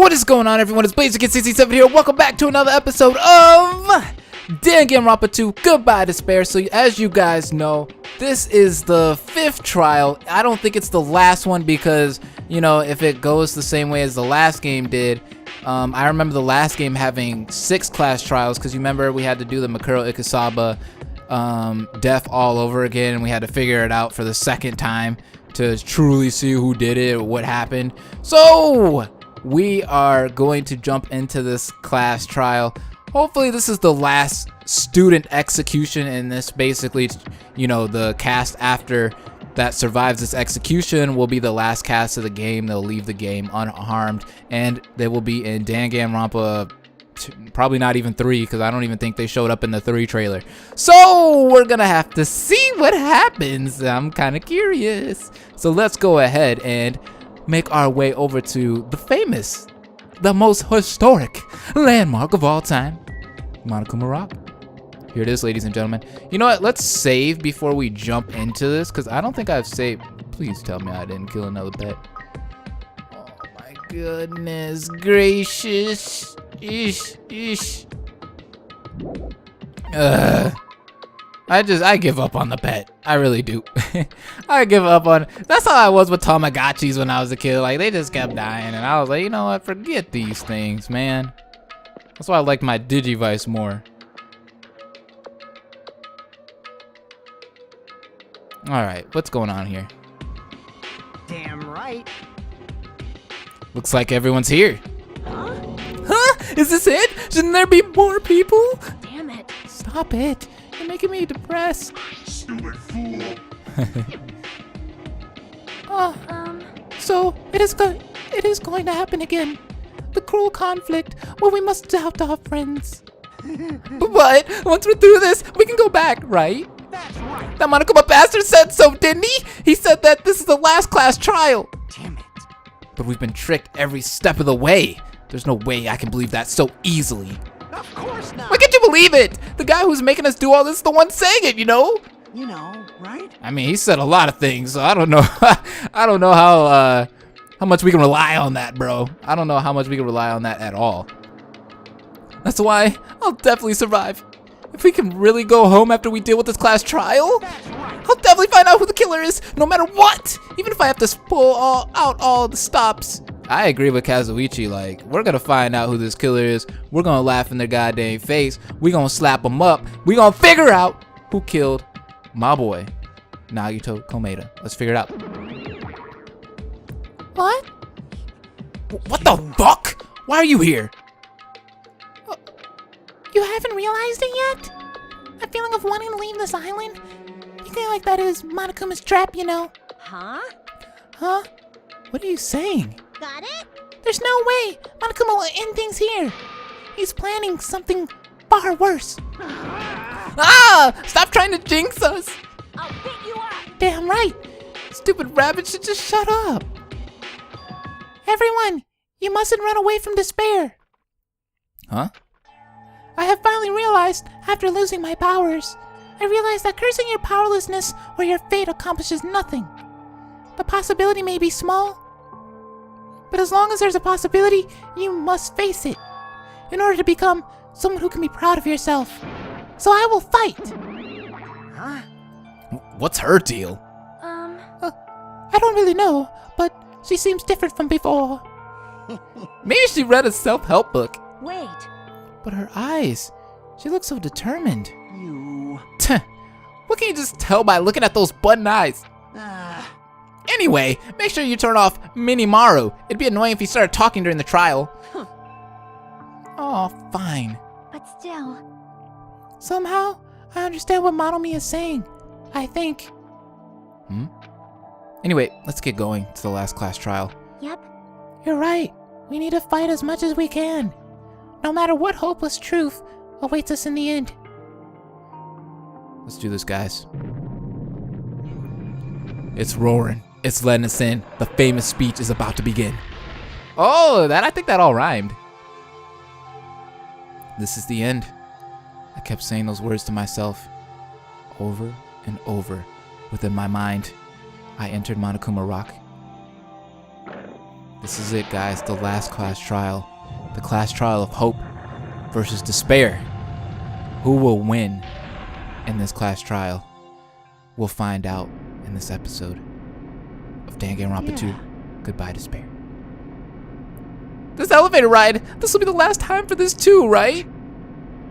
What is going on, everyone? It's Blaziken67 here. Welcome back to another episode of Danganronpa 2 Goodbye Despair. So as you guys know, this is the 5th trial. I don't think it's the last one because, you know, if it goes the same way as the last game did, I remember the last game having 6 class trials because you remember we had to do the Makuro Ikasaba death all over again, and we had to figure it out for the second time to truly see who did it or what happened. So we are going to jump into this class trial. Hopefully this is the last student execution in this. Basically, you know, the cast after that survives this execution will be the last cast of the game. They'll leave the game unharmed, and they will be in Danganronpa, probably not even 3, because I don't even think they showed up in the 3 trailer. So we're gonna have to see what happens. I'm kind of curious. So let's go ahead and make our way over to the famous, the most historic landmark of all time, Monokuma Rock. Here it is, ladies and gentlemen. You know what? Let's save before we jump into this, because I don't think I've saved. Please tell me I didn't kill another pet. Oh my goodness gracious. Eesh. I give up on the pet. I really do. I give up on. That's how I was with Tamagotchis when I was a kid. Like, they just kept dying, and I was like, you know what? Forget these things, man. That's why I like my Digivice more. All right, what's going on here? Damn right. Looks like everyone's here. Huh? Is this it? Shouldn't there be more people? Damn it. Stop it. You're making me depressed. Stupid fool. So it is going to happen again. The cruel conflict where we must doubt our friends. But once we're through this, we can go back, right? That's right. That Monokuma bastard said so, didn't he? He said that this is the last class trial. Damn it. But we've been tricked every step of the way. There's no way I can believe that so easily. Of course not. Why can't you believe it? The guy who's making us do all this is the one saying it, you know? You know, right? I mean, he said a lot of things, so I don't know. I don't know how much we can rely on that, bro. I don't know how much we can rely on that at all. That's why I'll definitely survive. If we can really go home after we deal with this class trial, That's right. I'll definitely find out who the killer is, no matter what. Even if I have to pull out all the stops. I agree with Kazuichi. Like, we're gonna find out who this killer is. We're gonna laugh in their goddamn face. We're gonna slap them up. We're gonna figure out who killed my boy, Nagito Komeda. Let's figure it out. What? What the fuck? Why are you here? You haven't realized it yet? That feeling of wanting to leave this island? You feel like that is Monokuma's trap, you know? Huh? Huh? What are you saying? Got it? There's no way Monokuma will end things here. He's planning something far worse. Ah! Stop trying to jinx us! I'll beat you up. Damn right! Stupid rabbit should just shut up. Everyone, you mustn't run away from despair. Huh? I have finally realized, after losing my powers, I realized that cursing your powerlessness or your fate accomplishes nothing. The possibility may be small, but as long as there's a possibility, you must face it in order to become someone who can be proud of yourself. So I will fight. Huh? What's her deal? I don't really know, but she seems different from before. Maybe she read a self-help book. Wait. But her eyes, she looks so determined. You. What can you just tell by looking at those button eyes? Anyway, make sure you turn off Minimaru. It'd be annoying if he started talking during the trial. Huh. Oh, fine. But still. Somehow, I understand what Monomi is saying. I think. Anyway, let's get going to the last class trial. Yep. You're right. We need to fight as much as we can. No matter what hopeless truth awaits us in the end. Let's do this, guys. It's roaring. It's letting us in. The famous speech is about to begin. Oh, I think that all rhymed. This is the end. I kept saying those words to myself over and over within my mind. I entered Monokuma Rock. This is it, guys. The last class trial. The class trial of hope versus despair. Who will win in this class trial? We'll find out in this episode of Danganronpa 2. Goodbye, Despair. This elevator ride! This will be the last time for this too, right?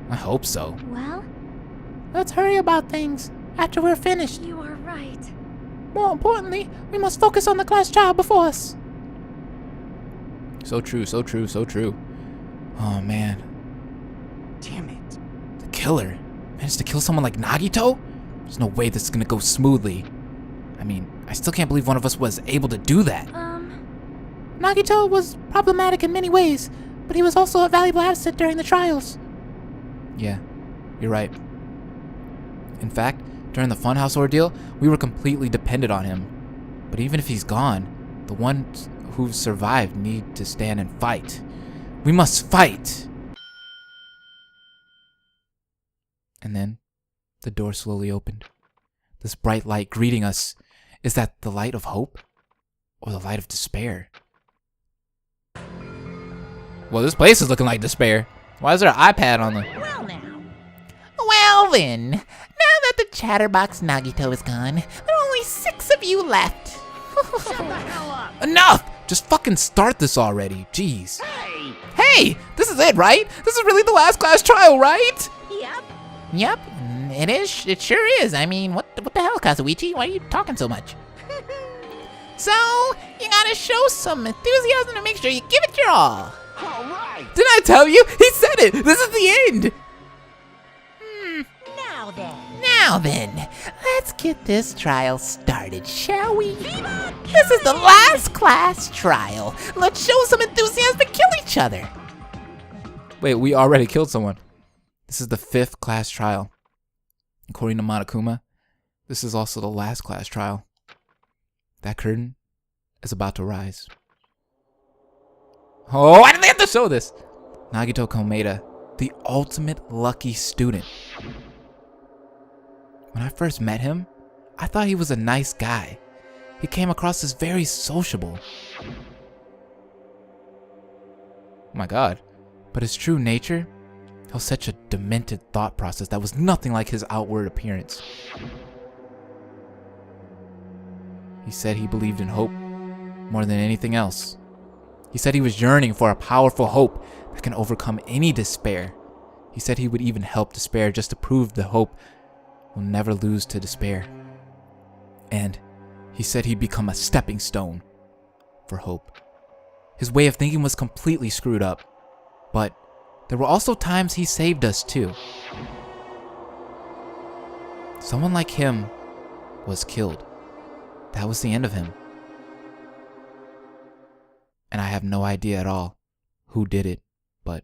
I hope so. Well, Let's hurry about things after we're finished. you are right. More importantly, we must focus on the class trial before us. So true, so true, so true. Oh, man. Damn it. The killer managed to kill someone like Nagito? There's no way this is gonna go smoothly. I mean, I still can't believe one of us was able to do that. Nagito was problematic in many ways, but he was also a valuable asset during the trials. Yeah, you're right. In fact, during the Funhouse ordeal, we were completely dependent on him. But even if he's gone, the ones who've survived need to stand and fight. We must fight! And then, the door slowly opened. This bright light greeting us. Is that the light of hope? Or the light of despair? Well, this place is looking like despair. Why is there an iPad on the... Well now. Well then, now that the chatterbox Nagito is gone, there are only 6 of you left. Shut the hell up. Enough! Just fucking start this already. Jeez. Hey. Hey! This is it, right? This is really the last class trial, right? Yep. Yep, it is. It sure is. I mean, what the hell, Kazuichi? Why are you talking so much? So, you gotta show some enthusiasm to make sure you give it your all. All right. Didn't I tell you? He said it! This is the end! Now then. Now then, let's get this trial started, shall we? This is the last class trial. Let's show some enthusiasm to kill each other. Wait, we already killed someone. This is the 5th class trial. According to Monokuma, this is also the last class trial. That curtain is about to rise. Oh, why did they have to show this? Nagito Komeda, the ultimate lucky student. When I first met him, I thought he was a nice guy. He came across as very sociable. Oh my god. But his true nature held such a demented thought process that was nothing like his outward appearance. He said he believed in hope more than anything else. He said he was yearning for a powerful hope that can overcome any despair. He said he would even help despair just to prove the hope will never lose to despair. And he said he'd become a stepping stone for hope. His way of thinking was completely screwed up, but there were also times he saved us too. Someone like him was killed. That was the end of him. And I have no idea at all who did it, but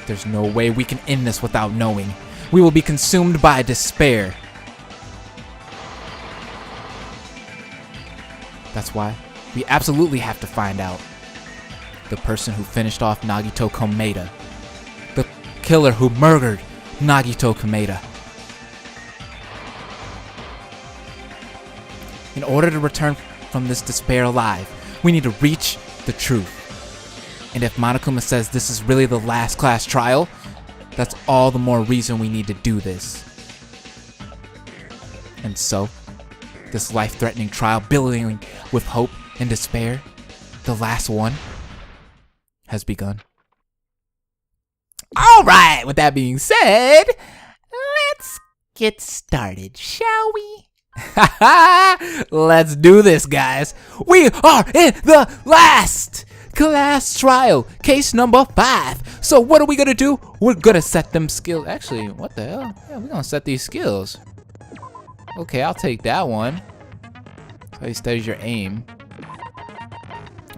there's no way we can end this without knowing. We will be consumed by despair. That's why we absolutely have to find out. The person who finished off Nagito Komeda. The killer who murdered Nagito Komeda. In order to return from this despair alive, we need to reach the truth. And if Monokuma says this is really the last class trial, that's all the more reason we need to do this. And so, this life-threatening trial billowing with hope and despair, the last one, has begun. Alright, with that being said, let's get started, shall we? Let's do this, guys. We are in the last class trial, case number 5. So what are we gonna do? We're gonna set them skills. Actually, what the hell? Yeah, we're gonna set these skills. Okay, I'll take that one. So he studies your aim.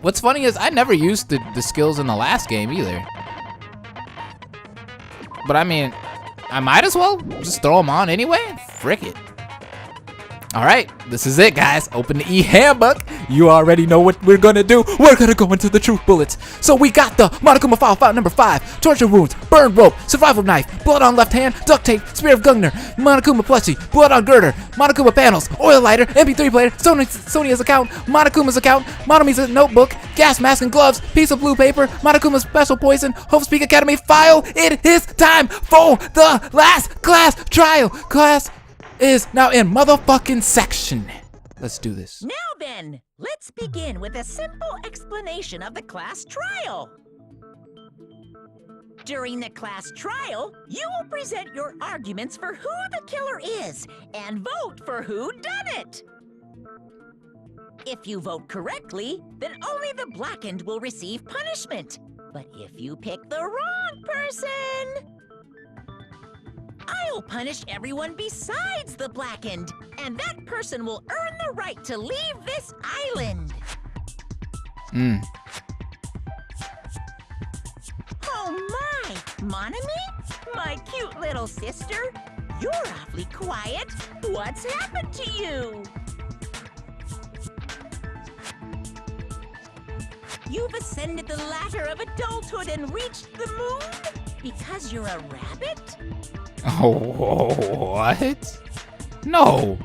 What's funny is I never used the skills in the last game either. But I mean, I might as well just throw them on anyway. Frick it. All right, this is it, guys. Open the e-handbook. You already know what we're gonna do. We're gonna go into the truth bullets. So we got the Monokuma file number 5, torture wounds, burned rope, survival knife, blood on left hand, duct tape, spear of Gungnir, Monokuma plushie, blood on girder, Monokuma panels, oil lighter, MP3 player, Sony's account, Monokuma's account, Monomi's notebook, gas mask and gloves, piece of blue paper, Monokuma's special poison, Hope Speak Academy file. It is time for the last class trial. Class is now in motherfucking section. Let's do this. Now then, let's begin with a simple explanation of the class trial. During the class trial, you will present your arguments for who the killer is and vote for who done it. If you vote correctly, then only the blackened will receive punishment. But if you pick the wrong person, I'll punish everyone besides the blackened, and that person will earn the right to leave this island. Oh my, Monomi? My cute little sister? You're awfully quiet. What's happened to you? You've ascended the ladder of adulthood and reached the moon? Because you're a rabbit? Oh, what? No.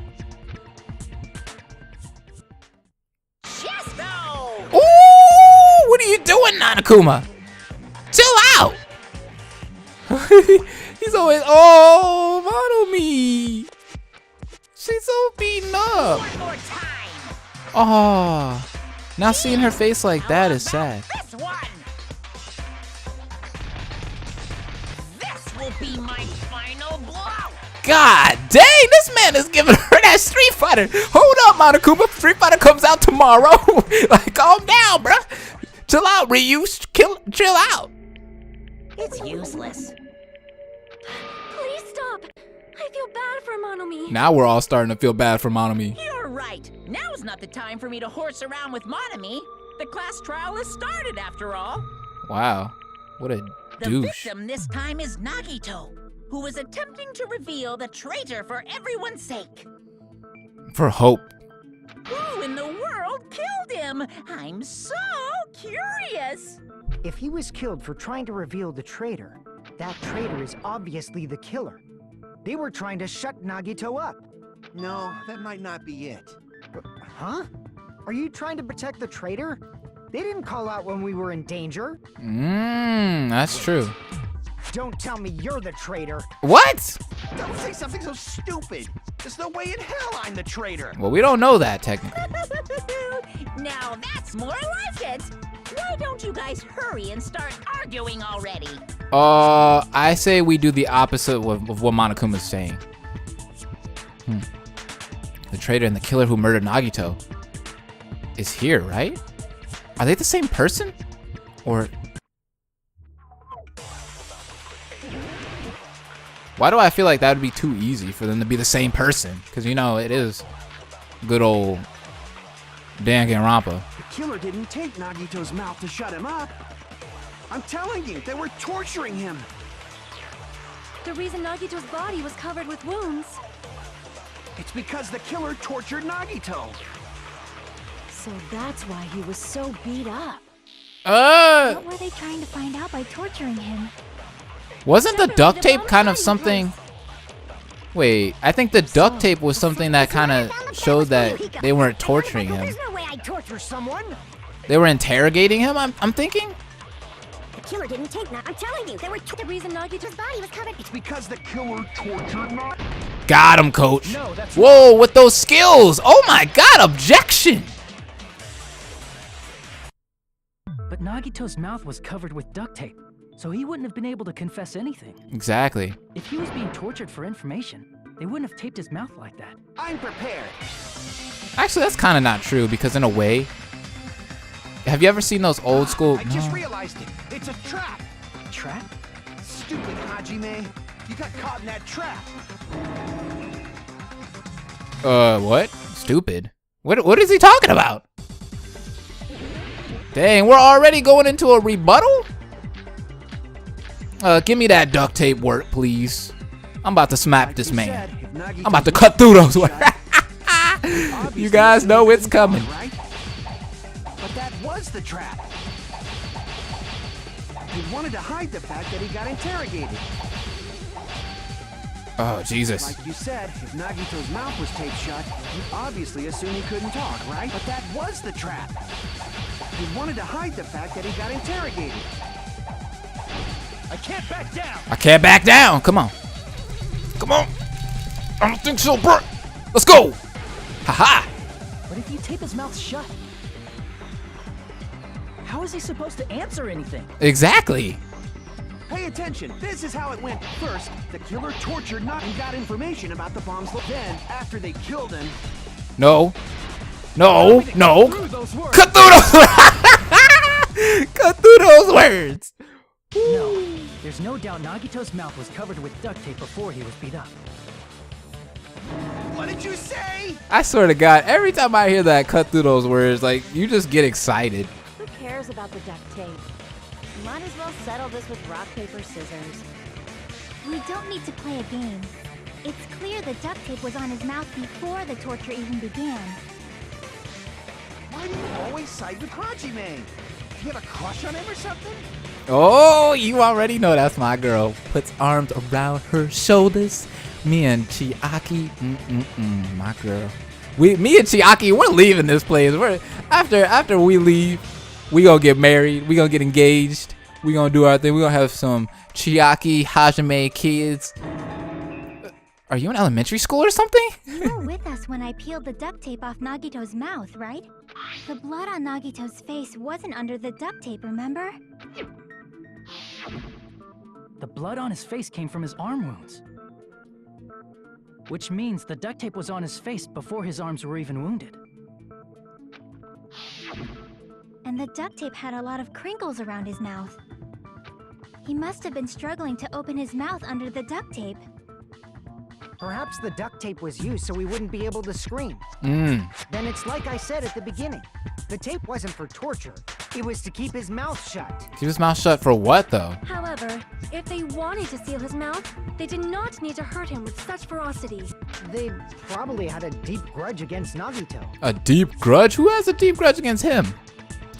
Chesto! Ooh, what are you doing, Monokuma? Chill out. He's always, oh, Monomi. She's so beaten up. One more time. Oh, now seeing her face like that is sad. This one. This will be my final blow. God dang, this man is giving her that Street Fighter. Hold up, Monokuma. Street Fighter comes out tomorrow. Like, calm down, bruh. Chill out, Ryu. Chill out. It's useless. Please stop. I feel bad for Monomi. Now we're all starting to feel bad for Monomi. You're right. Now's not the time for me to horse around with Monomi. The class trial has started, after all. Wow, what a The douche. victim this time is Nagito, who is attempting to reveal the traitor for everyone's sake. For Hope. Who in the world killed him? I'm so curious. If he was killed for trying to reveal the traitor, that traitor is obviously the killer. They were trying to shut Nagito up. No, that might not be it. Huh? Are you trying to protect the traitor? They didn't call out when we were in danger. That's true. Don't tell me you're the traitor. What? Don't say something so stupid. There's no way in hell I'm the traitor. Well, we don't know that technically. Now that's more like it. Why don't you guys hurry and start arguing already? I say we do the opposite of what Monokuma's saying. The traitor and the killer who murdered Nagito is here, right? Are they the same person? Or... why do I feel like that would be too easy for them to be the same person? Because, you know, it is good old Danganronpa. The killer didn't take Nagito's mouth to shut him up. I'm telling you, they were torturing him. The reason Nagito's body was covered with wounds. It's because the killer tortured Nagito. So that's why he was so beat up. What were they trying to find out by torturing him? Wasn't the duct tape kind of something... Wait, I think the duct tape was something that kind of showed that they weren't torturing him. There's no way I'd torture someone. They were interrogating him, I'm thinking? The killer didn't take that. I'm telling you, the reason Nagito's body was covered. It's because the killer tortured Nagito. Got him, coach. No, that's Whoa, with those skills. Oh my god, objection. But Nagito's mouth was covered with duct tape, so he wouldn't have been able to confess anything. Exactly. If he was being tortured for information, they wouldn't have taped his mouth like that. I'm prepared. Actually, that's kind of not true because in a way, have you ever seen those old school... I just realized it. It's a trap. Trap? Stupid Hajime. You got caught in that trap. What? Stupid. What is he talking about? Dang, we're already going into a rebuttal? Give me that duct tape work, please. I'm about to smack this man. I'm about to cut through those. You guys know it's coming. was the trap. He wanted to hide the fact that he got interrogated. Oh, Jesus. Like you said, if Nagito's mouth was taped shut, you'd obviously assume he couldn't talk, right? But that was the trap. He wanted to hide the fact that he got interrogated. I can't back down. I can't back down. Come on. Come on. I don't think so, bro. Let's go. Haha. But if you tape his mouth shut, how is he supposed to answer anything? Exactly. Pay attention. This is how it went. First, the killer tortured Nagi and got information about the bomb's location. Then, after they killed him... No. No. No. Cut through those. Cut through those words. No. There's no doubt Nagito's mouth was covered with duct tape before he was beat up. What did you say? I swear to God, every time I hear that cut through those words, like, you just get excited. Who cares about the duct tape? Might as well settle this with rock, paper, scissors. We don't need to play a game. It's clear the duct tape was on his mouth before the torture even began. Why do you always side with Hajime? You have a crush on him or something? Oh, you already know that's my girl. Puts arms around her shoulders. Me and Chiaki, my girl. Me and Chiaki, we're leaving this place. After we leave, we gonna get married. We gonna get engaged. We gonna do our thing. We gonna have some Chiaki Hajime kids. Are you in elementary school or something? You were with us when I peeled the duct tape off Nagito's mouth, right? The blood on Nagito's face wasn't under the duct tape, remember? The blood on his face came from his arm wounds. Which means the duct tape was on his face before his arms were even wounded. And the duct tape had a lot of crinkles around his mouth. He must have been struggling to open his mouth under the duct tape. Perhaps the duct tape was used so he wouldn't be able to scream. Then it's like I said at the beginning. The tape wasn't for torture. It was to keep his mouth shut. Keep his mouth shut for what, though? However, if they wanted to seal his mouth, they did not need to hurt him with such ferocity. They probably had a deep grudge against Nagito. A deep grudge? Who has a deep grudge against him?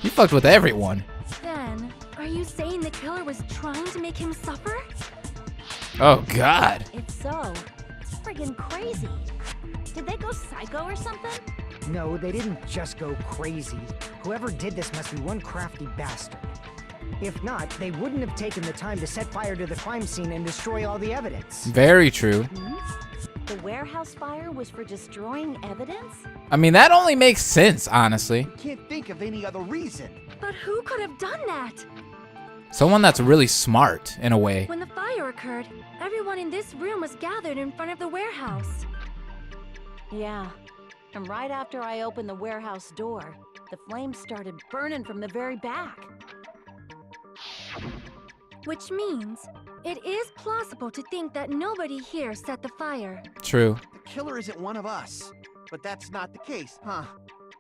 He fucked with everyone. Then, are you saying the killer was trying to make him suffer? Oh, God. If so, it's friggin' crazy. Did they go psycho or something? No, they didn't just go crazy. Whoever did this must be one crafty bastard. If not, they wouldn't have taken the time to set fire to the crime scene and destroy all the evidence. Very true. The warehouse fire was for destroying evidence? I mean, that only makes sense, honestly. Can't think of any other reason. But who could have done that? Someone that's really smart, in a way. When the fire occurred, everyone in this room was gathered in front of the warehouse. Yeah, and right after I opened the warehouse door, the flames started burning from the very back. Which means, it is plausible to think that nobody here set the fire. True. The killer isn't one of us. But that's not the case, huh?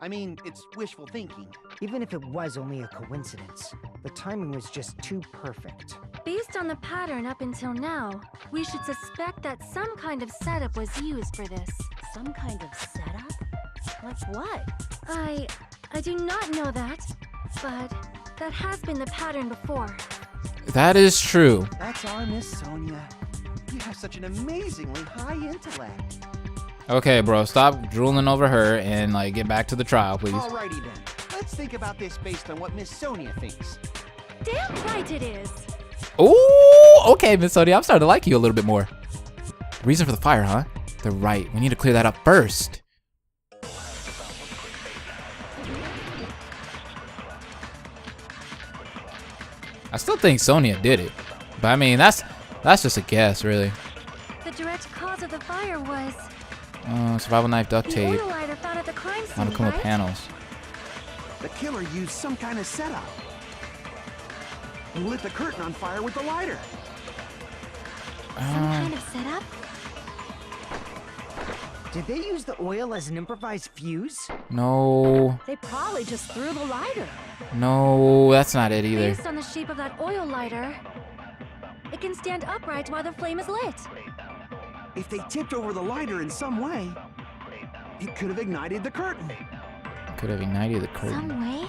I mean, it's wishful thinking. Even if it was only a coincidence, the timing was just too perfect. Based on the pattern up until now, we should suspect that some kind of setup was used for this. Some kind of setup? Like what? I do not know that, but that has been the pattern before. That is true. That's our Miss Sonia. You have such an amazingly high intellect. Okay, bro, stop drooling over her and, like, get back to the trial, please. Alrighty then. Let's think about this based on what Miss Sonia thinks. Damn right it is! Ooh, okay, Miss Sonia, I'm starting to like you a little bit more. Reason for the fire, huh? They're right. We need to clear that up first. I still think Sonia did it, but I mean, that's just a guess, really. The direct cause of the fire was Survival knife, duct the tape, oil lighter found at the crime scene, Monokuma right? panels. The killer used some kind of setup. He lit the curtain on fire with the lighter. Some kind of setup? Did they use the oil as an improvised fuse? No, They probably just threw the lighter. no, that's not it either. Based on the shape of that oil lighter, it can stand upright while the flame is lit. If they tipped over the lighter in some way, it could have ignited the curtain. Could have ignited the curtain. Some way?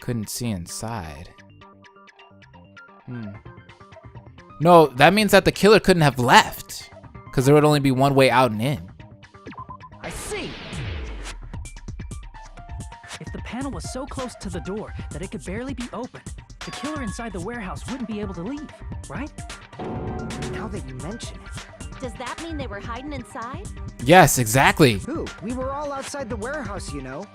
Couldn't see inside. No, that means that the killer couldn't have left, because there would only be one way out and in. I see! If the panel was so close to the door that it could barely be opened, the killer inside the warehouse wouldn't be able to leave, right? Now that you mention it. Does that mean they were hiding inside? Yes, exactly. Who? We were all outside the warehouse, you know.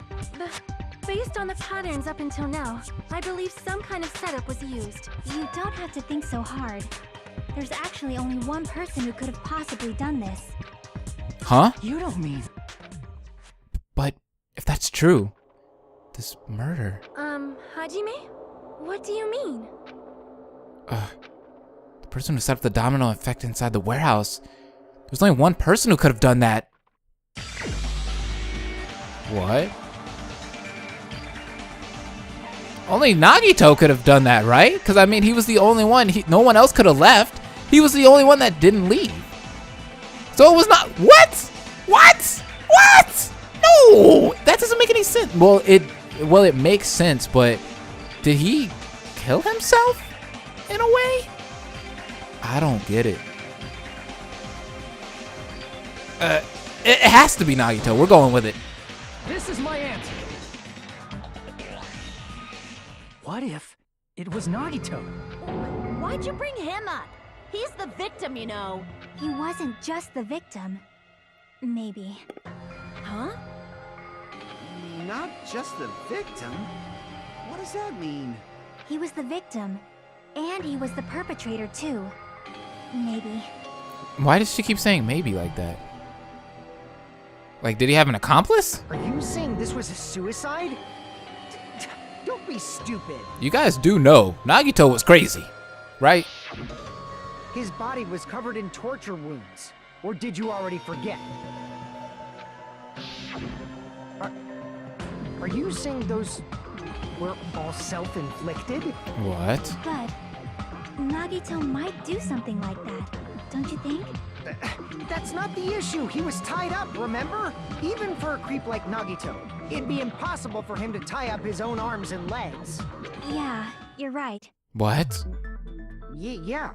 Based on the patterns up until now, I believe some kind of setup was used. You don't have to think so hard. There's actually only one person who could have possibly done this. Huh? You don't mean... But if that's true, this murder... Hajime? What do you mean? The person who set up the domino effect inside the warehouse. There's only one person who could have done that. What? Only Nagito could have done that, right? Because, I mean, he was the only one. No one else could have left. He was the only one that didn't leave. So it was not... What? What? What? No! That doesn't make any sense. Well, it makes sense, but did he kill himself in a way? I don't get it. It has to be Nagito. We're going with it. This is my answer. What if it was Nagito? Why'd you bring him up? He's the victim, you know. He wasn't just the victim. Maybe. Huh? Not just the victim? What does that mean? He was the victim. And he was the perpetrator, too. Maybe. Why does she keep saying maybe like that? Like, did he have an accomplice? Are you saying this was a suicide? Don't be stupid. You guys do know Nagito was crazy, right? His body was covered in torture wounds. Or did you already forget? Are you saying those were all self-inflicted? What? But Nagito might do something like that, don't you think? That's not the issue. He was tied up, remember? Even for a creep like Nagito, it'd be impossible for him to tie up his own arms and legs. Yeah, you're right. What? Yeah,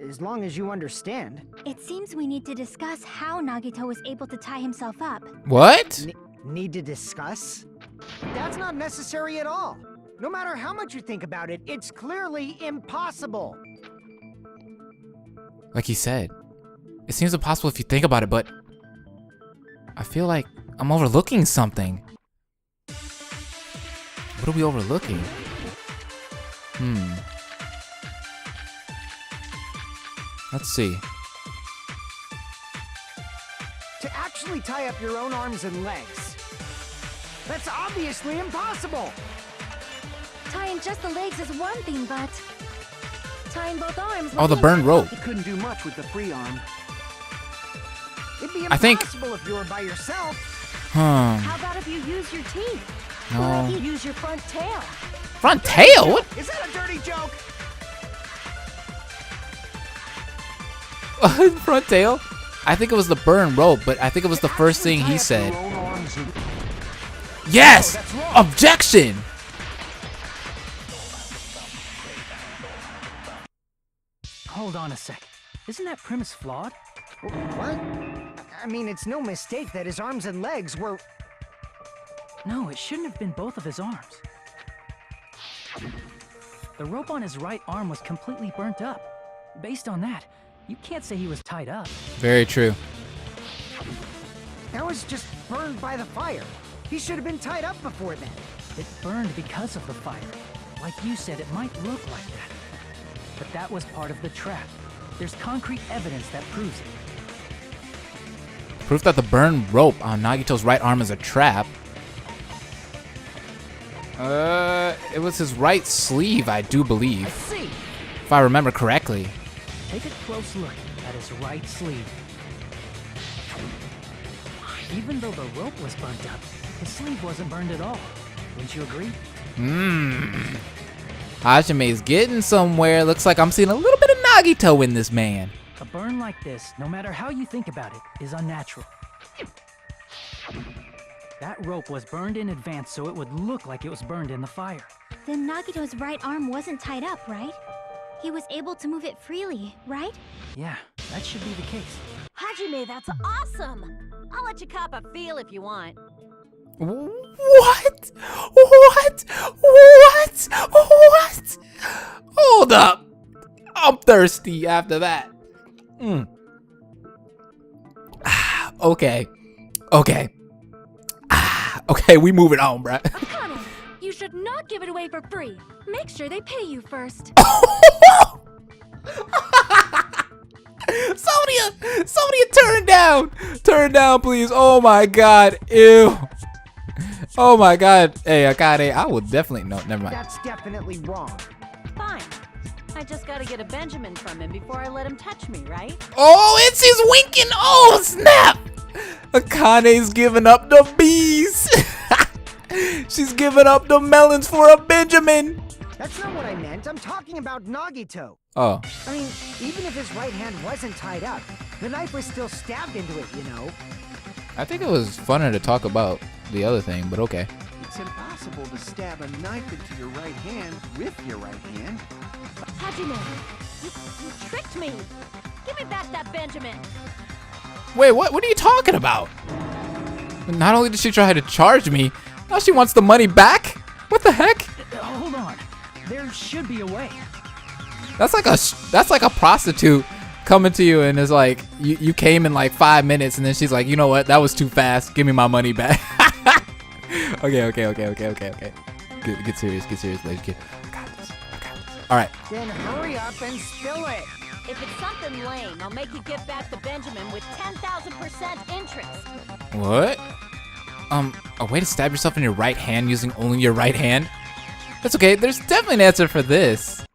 as long as you understand. It seems we need to discuss how Nagito was able to tie himself up. What? Need to discuss? That's not necessary at all. No matter how much you think about it, it's clearly impossible. Like he said, it seems impossible if you think about it, but I feel like I'm overlooking something. What are we overlooking? Let's see. To actually tie up your own arms and legs. That's obviously impossible. Tying just the legs is one thing, but tying both arms... Oh, the burned rope. He couldn't do much with the free arm. It'd be I think- impossible if you were by yourself. How about if you use your teeth? Or No. if you use your front tail? Front tail? What? Is that a dirty joke? Front tail? I think it was the burn rope, but I think it was the first thing he said. Yes! Objection! Hold on a sec. Isn't that premise flawed? What? I mean, it's no mistake that his arms and legs were... No, it shouldn't have been both of his arms. The rope on his right arm was completely burnt up. Based on that, you can't say he was tied up. Very true. That was just burned by the fire. He should have been tied up before then. It burned because of the fire. Like you said, it might look like that. But that was part of the trap. There's concrete evidence that proves it. Proof that the burned rope on Nagito's right arm is a trap. It was his right sleeve, I do believe. See, If I remember correctly. take a close look at his right sleeve. Even though the rope was burnt up, his sleeve wasn't burned at all. Wouldn't you agree? Hajime's getting somewhere. Looks like I'm seeing a little bit of Nagito in this man. A burn like this, no matter how you think about it, is unnatural. That rope was burned in advance so it would look like it was burned in the fire. Then Nagito's right arm wasn't tied up, right? He was able to move it freely, right? Yeah, that should be the case. Hajime, that's awesome! I'll let you cop a feel if you want. What? What? What? What? Hold up. I'm thirsty after that. Okay. Okay. Okay, we moving on, bruh. Akane, you should not give it away for free. Make sure they pay you first. Sonia, turn down, please. Oh my God, ew. Oh my God, hey Akane, I will definitely, no, never mind. That's definitely wrong. Fine. I just gotta get a Benjamin from him before I let him touch me, right? Oh, she's winking, oh snap. Akane's giving up the bees. She's giving up the melons for a Benjamin. That's not what I meant. I'm talking about Nagito. Oh. I mean, even if his right hand wasn't tied up, the knife was still stabbed into it, you know? I think it was funner to talk about the other thing, but okay. It's impossible to stab a knife into your right hand with your right hand. Hajime, you tricked me! Give me back that Benjamin! Wait, what are you talking about? Not only did she try to charge me, now she wants the money back? What the heck? Hold on. There should be a way. That's like a prostitute coming to you and is like, you came in like 5 minutes and then she's like, you know what? That was too fast. Give me my money back. Okay. Get serious, ladies. I got this. All right. Then hurry up and spill it. If it's something lame, I'll make you give back the Benjamin with 10,000% interest. What? A way to stab yourself in your right hand using only your right hand? That's okay. There's definitely an answer for this.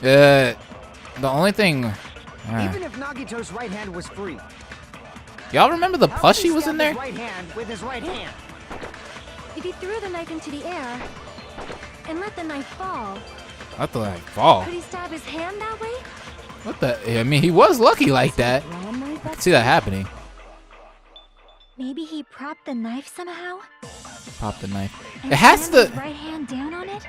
The only thing. Even if Nagito's right hand was free. Y'all remember the How would he plushie was stab in there? his right hand with his right hand. If he threw the knife into the air and let the knife fall, I thought I'd fall. could he stab his hand that way? What the? I mean, he was lucky like that. I can see that happening. Maybe he propped the knife somehow? Pop the knife. And It has slammed his to. right hand down on it?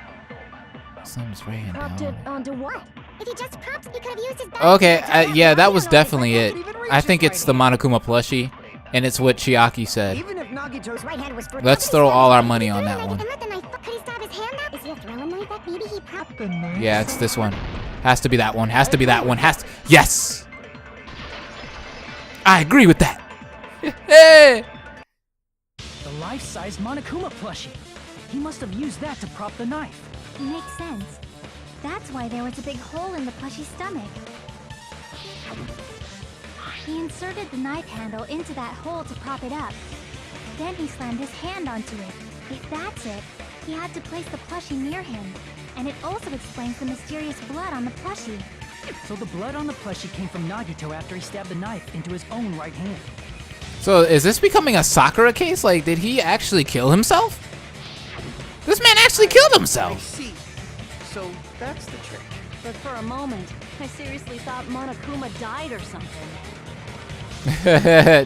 Slam his right hand Propped down. it onto what? If he just propped, he could have used his back. Okay, yeah, that was definitely it. I think it's the Monokuma plushie, and it's what Chiaki said. Even if Nagito's right hand was free. Let's throw all our money on that one. Could he stab his hand up? Is he a throwing knife that maybe he propped the knife? Yeah, it's this one. Has to be that one. Has to be that one. Yes! I agree with that. Hey! The life-size Monokuma plushie. He must have used that to prop the knife. Makes sense. That's why there was a big hole in the plushie's stomach. He inserted the knife handle into that hole to prop it up. Then he slammed his hand onto it. If that's it, he had to place the plushie near him. And it also explains the mysterious blood on the plushie. So the blood on the plushie came from Nagito after he stabbed the knife into his own right hand. So is this becoming a Sakura case? Like, did he actually kill himself? This man actually killed I himself. see. So that's the trick. But for a moment, I seriously thought Monokuma died or something.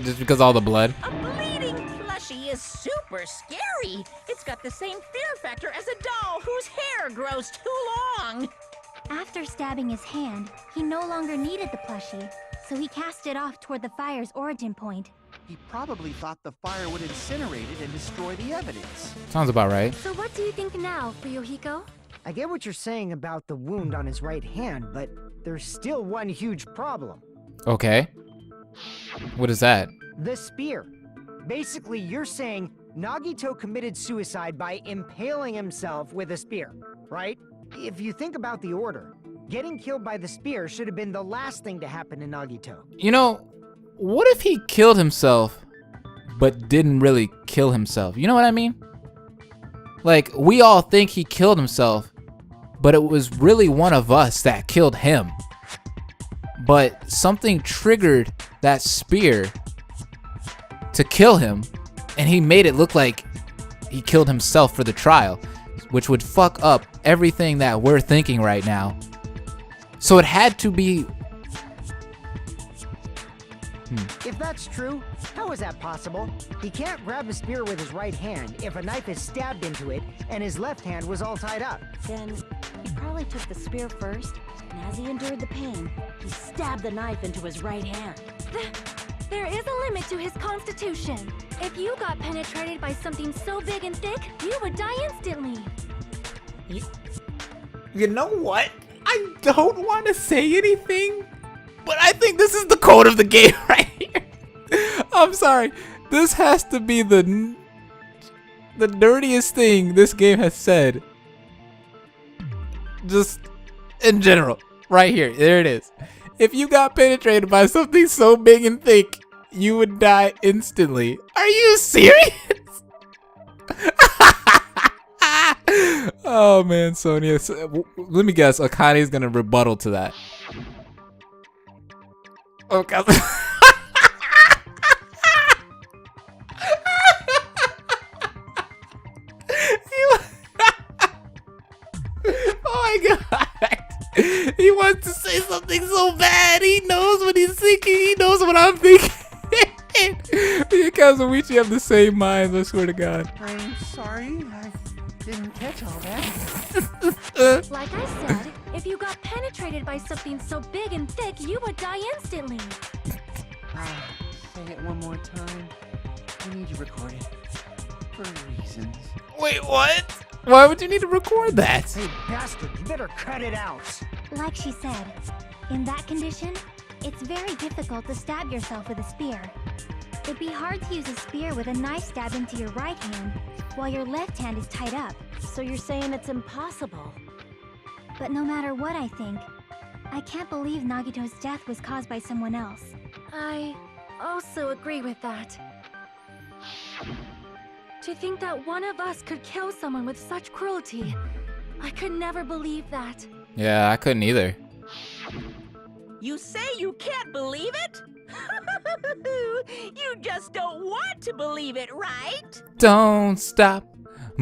Just because all the blood. A bleeding plushie is super scary. It's got the same fear factor as a doll whose hair grows too long. After stabbing his hand, he no longer needed the plushie, so he cast it off toward the fire's origin point. He probably thought the fire would incinerate it and destroy the evidence. Sounds about right. So what do you think now, Fuyuhiko? I get what you're saying about the wound on his right hand, but there's still one huge problem. Okay. What is that? The spear. Basically, you're saying Nagito committed suicide by impaling himself with a spear, right? If you think about the order, getting killed by the spear should have been the last thing to happen to Nagito. You know, what if he killed himself, but didn't really kill himself? You know what I mean? Like, we all think he killed himself, but it was really one of us that killed him. But something triggered that spear to kill him, and he made it look like he killed himself for the trial, which would fuck up everything that we're thinking right now. So it had to be. If that's true, how is that possible? He can't grab a spear with his right hand if a knife is stabbed into it and his left hand was all tied up. Then he probably took the spear first, and as he endured the pain, he stabbed the knife into his right hand. There is a limit to his constitution. If you got penetrated by something so big and thick, you would die instantly. You know what? I don't want to say anything, but I think this is the code of the game right here. I'm sorry. This has to be the dirtiest thing this game has said. Just in general. Right here. There it is. If you got penetrated by something so big and thick, you would die instantly. Are you serious? Oh man, Sonia. Let me guess. Akane's gonna rebuttal to that. Okay. Oh my god. He wants to say something so bad. He knows what he's thinking. He knows what I'm thinking. Me and Kazuichi have the same minds, I swear to God. I'm sorry, I didn't catch all that. Like I said, if you got penetrated by something so big and thick, you would die instantly. Say it one more time. I need you recorded. For reasons. Wait, what? Why would you need to record that? Hey, bastard, you better cut it out. Like she said, in that condition, it's very difficult to stab yourself with a spear. It'd be hard to use a spear with a knife stab into your right hand while your left hand is tied up. So you're saying it's impossible? But no matter what I think, I can't believe Nagito's death was caused by someone else. I also agree with that. To think that one of us could kill someone with such cruelty, I could never believe that. Yeah, I couldn't either. You say you can't believe it? You just don't want to believe it, right? Don't stop,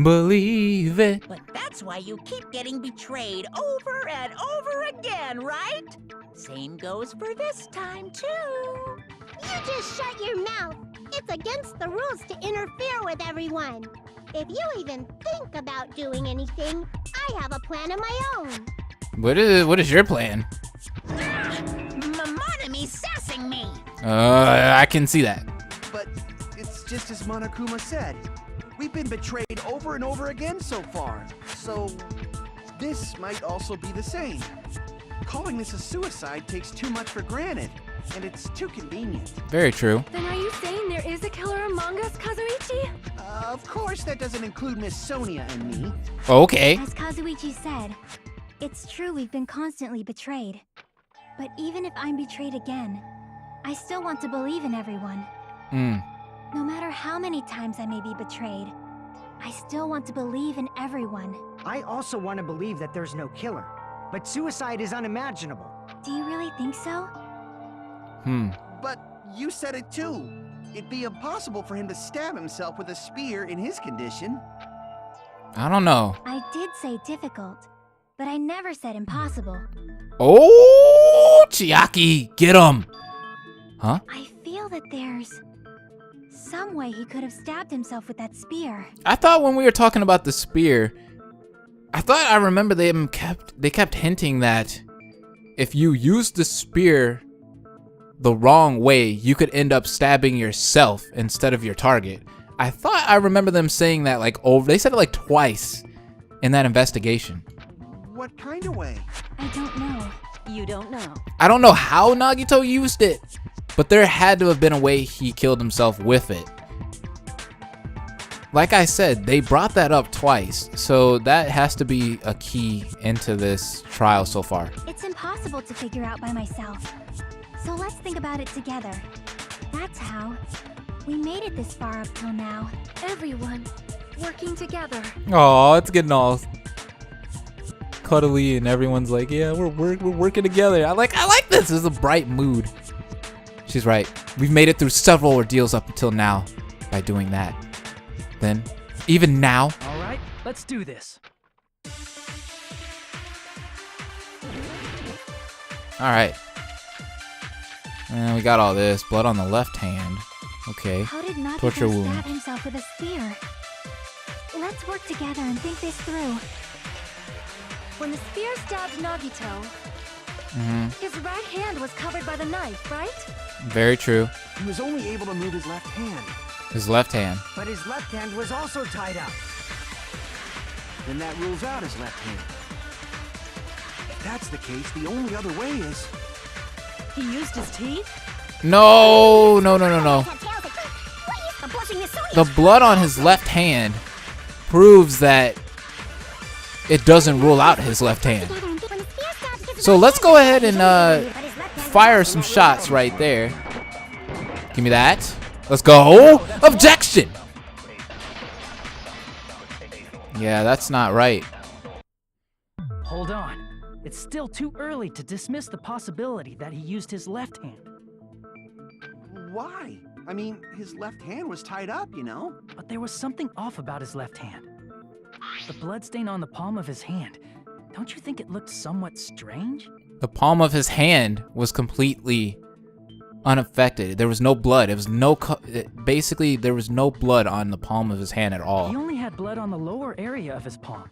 believe it. But that's why you keep getting betrayed over and over again, right? Same goes for this time, too. You just shut your mouth. It's against the rules to interfere with everyone. If you even think about doing anything, I have a plan of my own. What is your plan? Monami sassing me. I can see that. But it's just as Monokuma said. We've been betrayed over and over again so far. So this might also be the same. Calling this a suicide takes too much for granted, and it's too convenient. Very true. Then are you saying there is a killer among us, Kazuichi? Of course, that doesn't include Miss Sonia and me. Okay. As Kazuichi said, it's true we've been constantly betrayed. But even if I'm betrayed again, I still want to believe in everyone. No matter how many times I may be betrayed, I still want to believe in everyone. I also want to believe that there's no killer, but suicide is unimaginable. Do you really think so? But you said it too. It'd be impossible for him to stab himself with a spear in his condition. I don't know. I did say difficult, but I never said impossible. Oh, Chiaki, get him. Huh? I feel that there's some way he could have stabbed himself with that spear. I thought when we were talking about the spear, I remember they kept hinting that if you use the spear the wrong way, you could end up stabbing yourself instead of your target. I remember them saying that they said it like twice in that investigation. What kind of way? I don't know. You don't know. I don't know how Nagito used it, but there had to have been a way he killed himself with it. Like I said, they brought that up twice, so that has to be a key into this trial so far. It's impossible to figure out by myself. So let's think about it together. That's how we made it this far up till now. Everyone working together. Oh, it's getting all cuddly and everyone's like, yeah, we're working together. I like this. This is a bright mood. She's right. We've made it through several ordeals up until now by doing that. Then, even now. All right, let's do this. Alright. And we got all this. Blood on the left hand. Okay. How did Nagito Torture wound. stab himself with a spear? Let's work together and think this through. When the spear stabbed Nagito, his right hand was covered by the knife, right? Very true. He was only able to move his left hand. His left hand. But his left hand was also tied up. Then that rules out his left hand. If that's the case, the only other way is... He used his teeth? No, no, no, no, no. The blood on his left hand proves that it doesn't rule out his left hand. So let's go ahead and fire some shots right there. Give me that. Let's go. Objection! Yeah, that's not right. Hold on. It's still too early to dismiss the possibility that he used his left hand. Why? I mean, his left hand was tied up, you know? But there was something off about his left hand. The bloodstain on the palm of his hand. Don't you think it looked somewhat strange? The palm of his hand was completely unaffected. There was no blood. It was basically there was no blood on the palm of his hand at all. He only had blood on the lower area of his palm.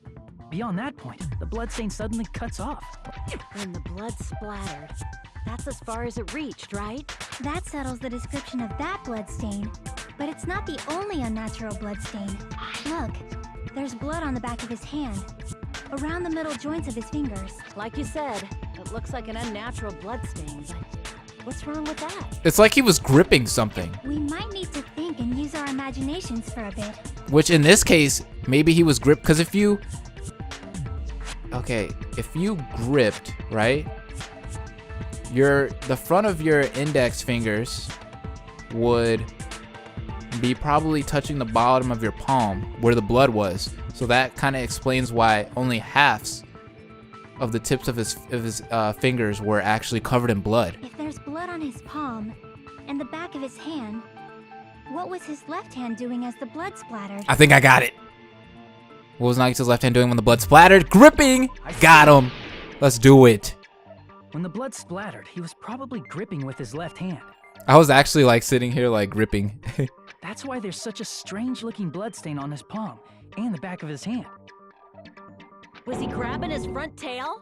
Beyond that point, the bloodstain suddenly cuts off. When the blood splattered, that's as far as it reached, right? That settles the description of that bloodstain. But it's not the only unnatural bloodstain. Look, there's blood on the back of his hand, around the middle joints of his fingers. Like you said, it looks like an unnatural bloodstain, but what's wrong with that? It's like he was gripping something. We might need to think and use our imaginations for a bit. Which in this case, maybe he was gripped, because if you gripped, right? The front of your index fingers would be probably touching the bottom of your palm where the blood was. So that kind of explains why only halves of the tips of his fingers were actually covered in blood. If there's blood on his palm and the back of his hand, what was his left hand doing as the blood splattered? I think I got it. What was Nagito's left hand doing when the blood splattered? Gripping! Got him! Let's do it. When the blood splattered, he was probably gripping with his left hand. I was actually like sitting here like gripping. That's why there's such a strange looking bloodstain on his palm and the back of his hand. Was he grabbing his front tail?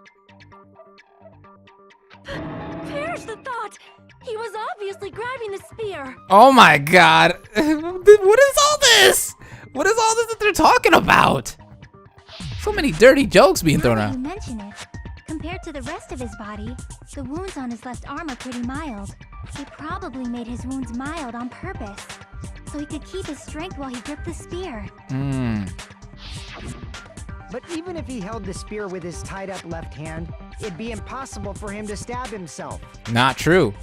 Perish the thought! He was obviously grabbing the spear. Oh my god. What is all this? What is all this that they're talking about? So many dirty jokes being thrown Now that out. you mention it, compared to the rest of his body, the wounds on his left arm are pretty mild. He probably made his wounds mild on purpose, so he could keep his strength while he gripped the spear. But even if he held the spear with his tied up left hand, it'd be impossible for him to stab himself. Not true.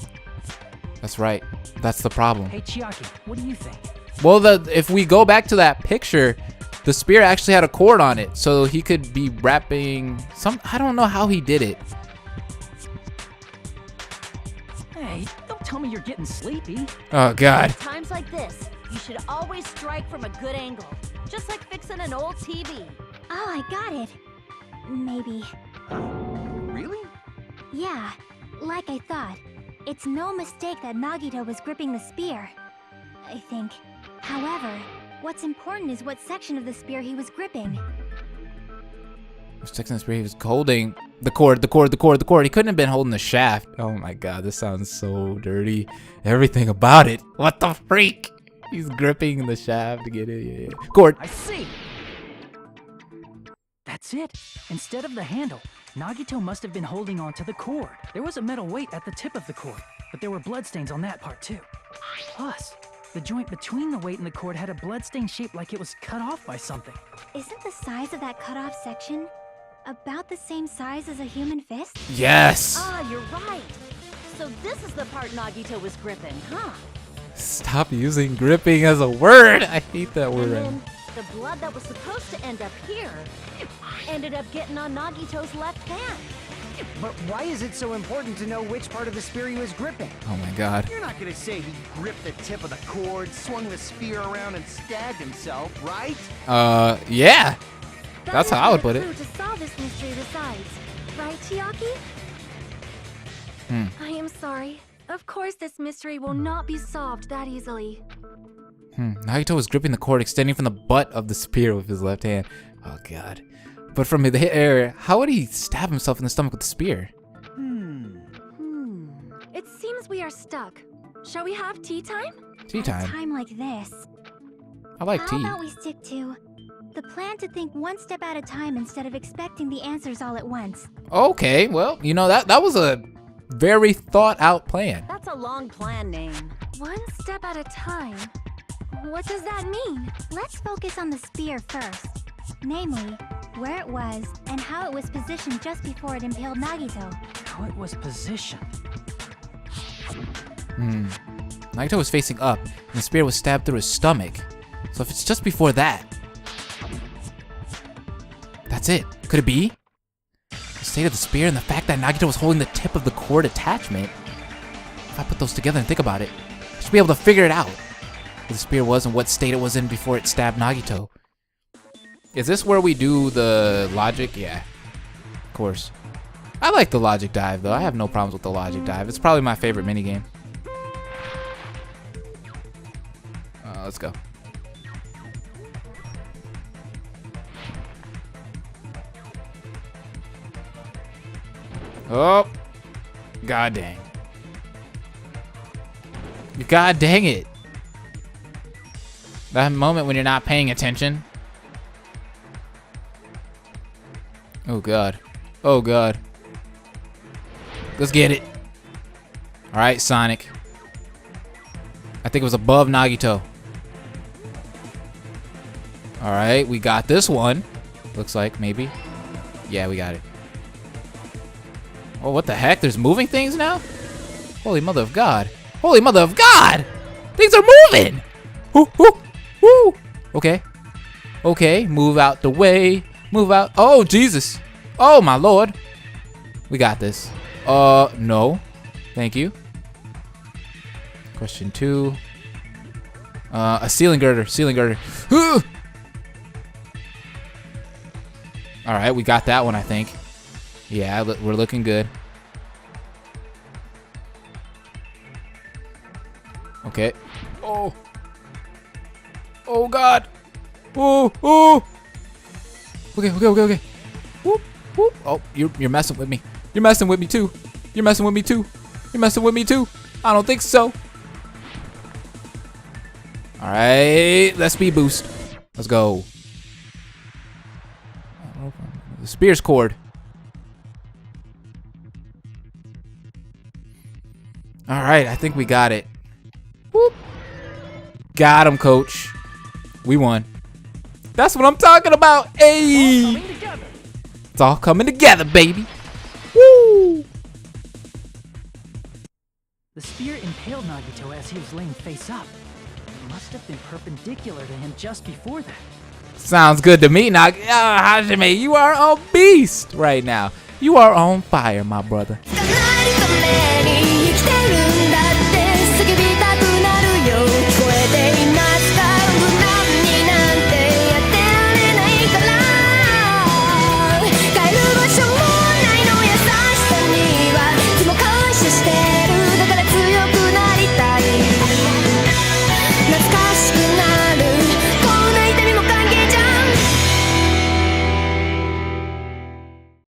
That's right. That's the problem. Hey Chiaki, what do you think? Well, if we go back to that picture, the spear actually had a cord on it, so he could be wrapping some. I don't know how he did it. Hey, don't tell me you're getting sleepy. Oh god. At times like this, you should always strike from a good angle, just like fixing an old TV. Oh, I got it. Maybe. Really? Yeah, like I thought. It's no mistake that Nagito was gripping the spear, I think. However, what's important is what section of the spear he was gripping. Which section of the spear he was holding? The cord. He couldn't have been holding the shaft. Oh my god, this sounds so dirty. Everything about it. What the freak? He's gripping the shaft to get it. Yeah. Cord. I see. That's it. Instead of the handle, Nagito must have been holding on to the cord. There was a metal weight at the tip of the cord, but there were bloodstains on that part too. Plus, the joint between the weight and the cord had a bloodstain shaped like it was cut off by something. Isn't the size of that cut-off section about the same size as a human fist? Yes. Ah, you're right. So this is the part Nagito was gripping, huh? Stop using gripping as a word. I hate that And word. then the blood that was supposed to end up here ended up getting on Nagito's left hand. But why is it so important to know which part of the spear he was gripping? Oh my god. You're not gonna say he gripped the tip of the cord, swung the spear around, and stabbed himself, right? Yeah. That That's would how I be would put a it. clue to solve this mystery besides. Right, Chiaki? I am sorry. Of course this mystery will not be solved that easily. Nagito was gripping the cord extending from the butt of the spear with his left hand. Oh god. But from the hit area, how would he stab himself in the stomach with the spear? It seems we are stuck. Shall we have tea time? Tea time. Time like this. I like How tea. about we stick to the plan to think one step at a time instead of expecting the answers all at once? Okay, well, you know, that was a very thought out plan. That's a long plan name. One step at a time. What does that mean? Let's focus on the spear first. Namely, where it was and how it was positioned just before it impaled Nagito. How it was positioned. Nagito was facing up, and the spear was stabbed through his stomach. So if it's just before that, that's it. Could it be? The state of the spear and the fact that Nagito was holding the tip of the cord attachment. If I put those together and think about it, I should be able to figure it out. What the spear was and what state it was in before it stabbed Nagito. Is this where we do the logic? Yeah, of course. I like the logic dive though. I have no problems with the logic dive. It's probably my favorite minigame. Let's go. Oh, god dang. God dang it. That moment when you're not paying attention. Oh god. Oh god. Let's get it. Alright, Sonic. I think it was above Nagito. Alright, we got this one. Looks like, maybe. Yeah, we got it. Oh, what the heck? There's moving things now? Holy mother of God. Holy mother of God! Things are moving! Woo, woo, woo! Okay. Okay, move out the way. Move out. Oh, Jesus. Oh, my Lord. We got this. No. Thank you. Question 2. A ceiling girder. Ceiling girder. Alright, we got that one, I think. Yeah, we're looking good. Okay. Oh. Oh, God. Oh, oh. Okay, okay, okay, okay. Whoop, whoop. Oh, you're messing with me. You're messing with me, too. You're messing with me, too. You're messing with me, too. I don't think so. All right, let's speed boost. Let's go. The spear's cord. All right, I think we got it. Whoop. Got him, coach. We won. That's what I'm talking about. Hey. It's all coming together, baby. Woo. The spear impaled Nagito as he was laying face up. It must have been perpendicular to him just before that. Sounds good to me, Hajime. You are a beast right now. You are on fire, my brother.